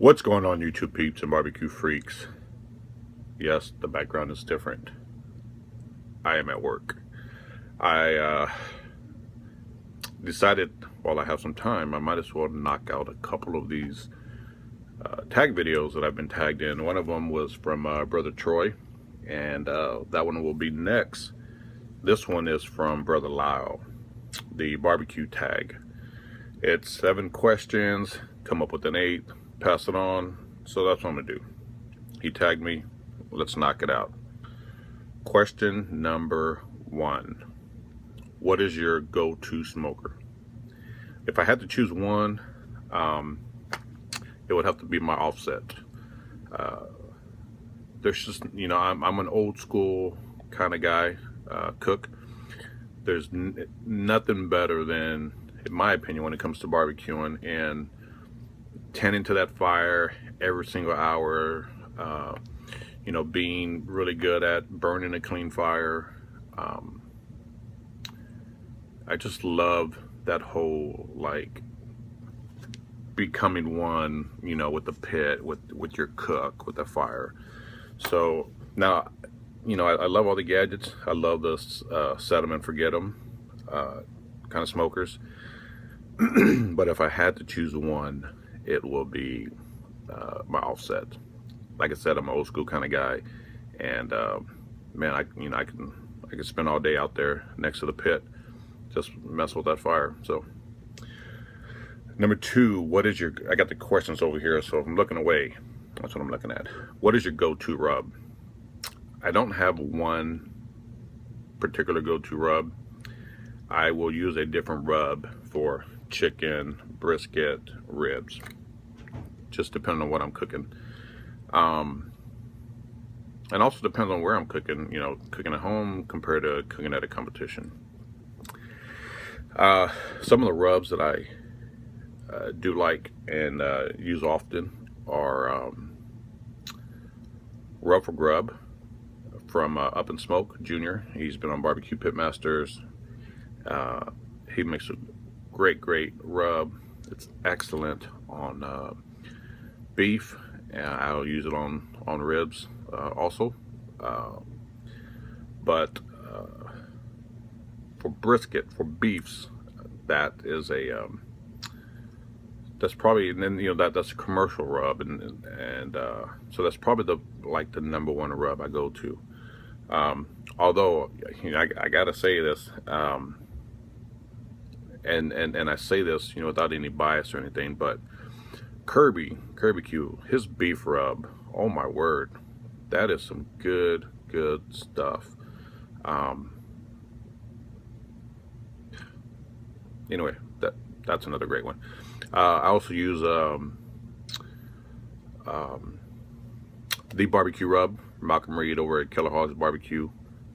What's going on, YouTube peeps and barbecue freaks? Yes, the background is different. I am at work. I decided while I have some time, I might as well knock out a couple of these tag videos that I've been tagged in. One of them was from Brother Troy, and that one will be next. This one is from Brother Lyle, the BBQ Tag. It's 7 questions, come up with an 8, pass it on. So that's what I'm gonna do. He tagged me. Let's knock it out. Question number 1. What is your go-to smoker? If I had to choose one, it would have to be my offset. There's just, I'm an old school kind of guy, cook. There's nothing better than, in my opinion, when it comes to barbecuing and tending to that fire every single hour, being really good at burning a clean fire. I just love that whole, like, becoming one, with the pit, with your cook, with the fire. So now, I love all the gadgets. I love the set them and forget them kind of smokers. But if I had to choose one, it will be my offset. Like I said, I'm an old school kind of guy, and man, I can spend all day out there next to the pit, just mess with that fire. So number 2, what is your? I got the questions over here, so if I'm looking away, that's what I'm looking at. What is your go-to rub? I don't have one particular go-to rub. I will use a different rub for chicken, brisket, ribs, just depending on what I'm cooking. And also depends on where I'm cooking, cooking at home compared to cooking at a competition. Some of the rubs that I do like and use often are Rub for Grub from Up and Smoke Jr. He's been on Barbecue Pitmasters. He makes a great rub. It's excellent on beef, and I'll use it on ribs also. But for brisket, for beefs, that is a that's probably, and then that's a commercial rub, and so that's probably the number 1 rub I go to. Although I gotta say this, and I say this without any bias or anything, but Kirby Q, his beef rub, oh my word, that is some good stuff. Anyway, that's another great one. I also use the barbecue rub, Malcolm Reed over at Killer Hogs Barbecue.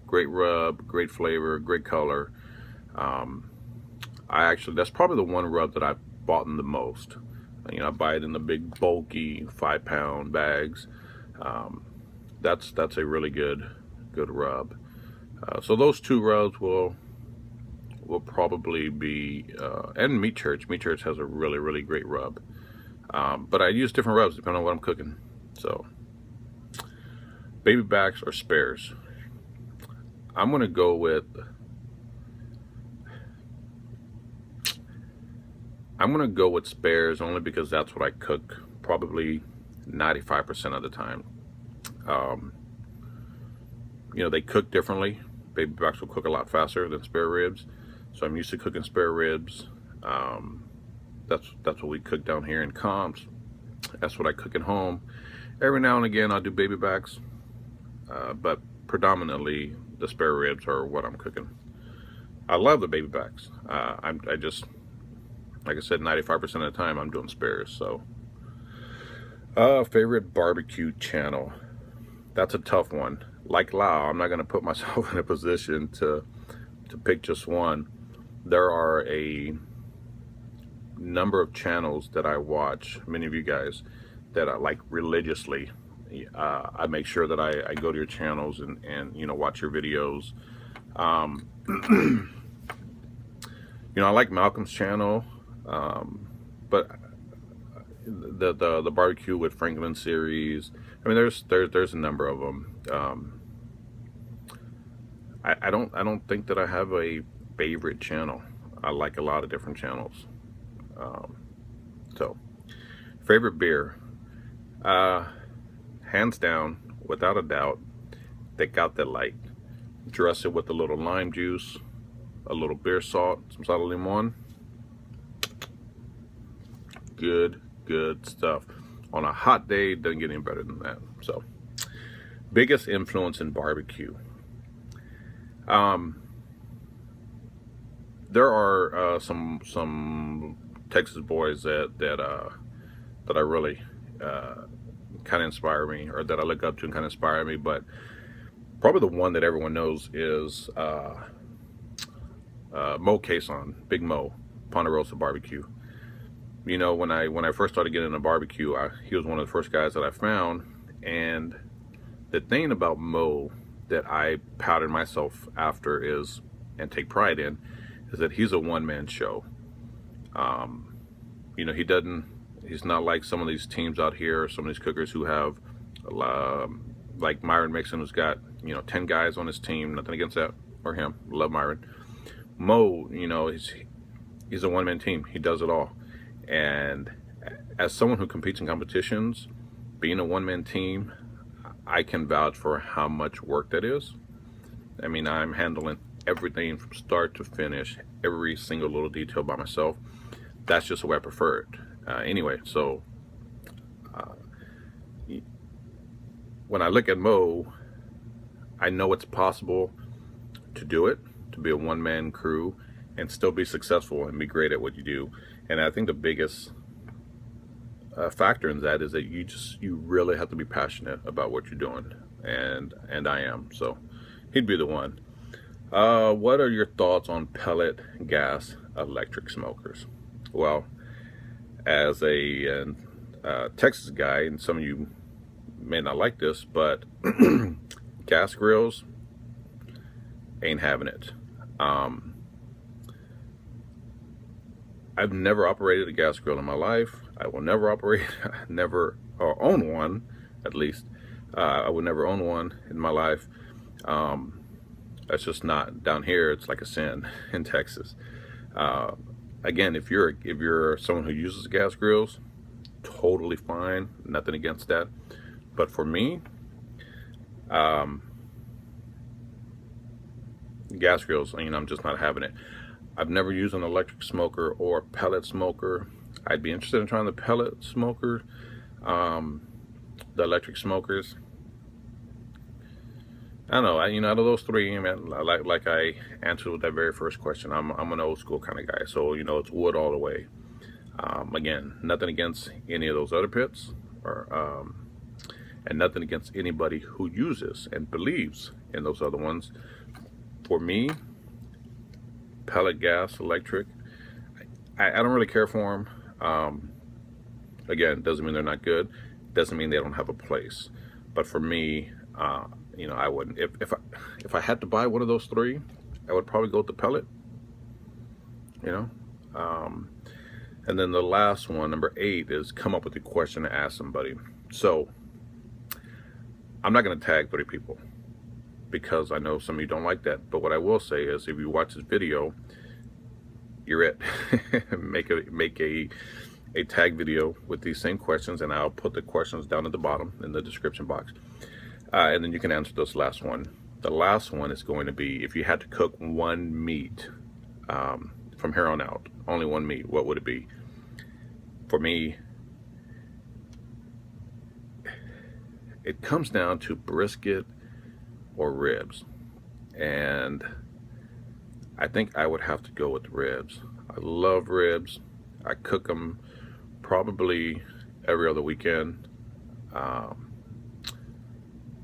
Great rub, great flavor, great color. That's probably the one rub that I've bought in the most. I buy it in the big bulky 5-pound bags. That's a really good rub. So those 2 rubs will probably be, and Meat Church. Meat Church has a really great rub. But I use different rubs depending on what I'm cooking. So baby backs or spares. I'm gonna go with spares, only because that's what I cook probably 95% of the time. They cook differently. Baby backs will cook a lot faster than spare ribs, so I'm used to cooking spare ribs. That's what we cook down here in comps. That's what I cook at home. Every now and again I'll do baby backs, but predominantly the spare ribs are what I'm cooking. I love the baby backs. I just, like I said, 95% of the time I'm doing spares. So favorite barbecue channel, that's a tough one. Like Lau, I'm not going to put myself in a position to pick just one. There are a number of channels that I watch, many of you guys, that I like religiously. I make sure that I go to your channels and watch your videos. I like Malcolm's channel, but the barbecue with Franklin series. I mean, there's a number of them. I don't think that I have a favorite channel. I like a lot of different channels. So favorite beer, hands down, without a doubt, they got that light. Dress it with a little lime juice, a little beer salt, some sal de limon. Good stuff. On a hot day, it doesn't get any better than that. So, biggest influence in barbecue. There are some Texas boys that I really kind of inspire me, or that I look up to and kind of inspire me. But probably the one that everyone knows is Mo Cason, Big Mo, Ponderosa Barbecue. You know, when I first started getting into barbecue, he was one of the first guys that I found. And the thing about Mo that I pattern myself after is, and take pride in, is that he's a one-man show. You know, he's not like some of these teams out here, some of these cookers who have, like Myron Mixon, who's got, you know, 10 guys on his team. Nothing against that, or him. Love Myron. Mo, you know, he's a one-man team. He does it all. And as someone who competes in competitions, being a one-man team, I can vouch for how much work that is. I mean, I'm handling everything from start to finish, every single little detail by myself. That's just the way I prefer it. Anyway, so when I look at Mo, I know it's possible to do it, to be a one-man crew and still be successful and be great at what you do. And I think the biggest factor in that is that you really have to be passionate about what you're doing, and I am. So he'd be the one. What are your thoughts on pellet, gas, electric smokers? Well, as a Texas guy, and some of you may not like this, but gas grills, ain't having it. I've never operated a gas grill in my life. I will never operate, never own one, at least. I would never own one in my life. That's just not, down here, it's like a sin in Texas. Again, if you're someone who uses gas grills, totally fine, nothing against that. But for me, gas grills, you know, I'm just not having it. I've never used an electric smoker or pellet smoker. I'd be interested in trying the pellet smoker, the electric smokers. I don't know. You know, out of those three, I mean, like I answered with that very first question, I'm an old school kind of guy. So, you know, it's wood all the way. Again, nothing against any of those other pits, or and nothing against anybody who uses and believes in those other ones. For me, pellet, gas, electric, I don't really care for them. Again, doesn't mean they're not good. Doesn't mean they don't have a place. But for me, you know, I wouldn't. If I had to buy one of those three, I would probably go with the pellet. You know, and then the last one, number 8, is come up with a question to ask somebody. So I'm not going to tag 3 people, because I know some of you don't like that. But what I will say is, if you watch this video, you're it. make a tag video with these same questions, and I'll put the questions down at the bottom in the description box. And then you can answer this last one. The last one is going to be, if you had to cook one meat from here on out, only one meat, what would it be? For me, it comes down to brisket or ribs, and I think I would have to go with ribs. I love ribs. I cook them probably every other weekend.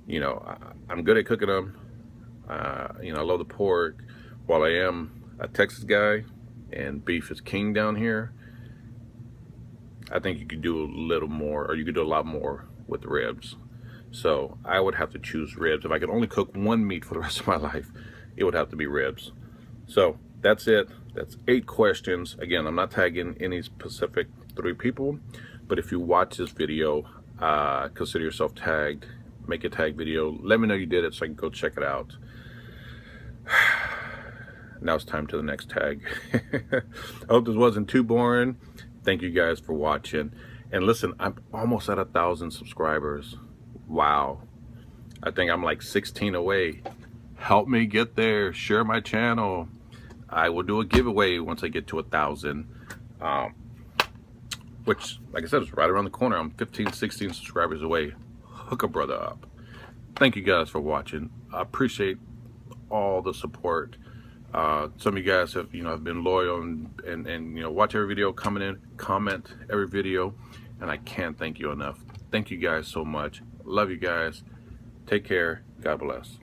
You know, I'm good at cooking them. You know, I love the pork. While I am a Texas guy and beef is king down here, I think you could do a little more, or you could do a lot more with ribs. So I would have to choose ribs. If I could only cook one meat for the rest of my life, it would have to be ribs. So that's it. That's 8 questions. Again, I'm not tagging any specific 3 people. But if you watch this video, consider yourself tagged. Make a tag video. Let me know you did it so I can go check it out. Now it's time to the next tag. I hope this wasn't too boring. Thank you guys for watching. And listen, I'm almost at 1,000 subscribers. Wow. I think I'm like 16 away. Help me get there. Share my channel. I will do a giveaway once I get to 1,000. Which, like I said, is right around the corner. I'm 15, 16 subscribers away. Hook a brother up. Thank you guys for watching. I appreciate all the support. Some of you guys have, have been loyal and watch every video, comment every video, and I can't thank you enough. Thank you guys so much. Love you guys. Take care. God bless.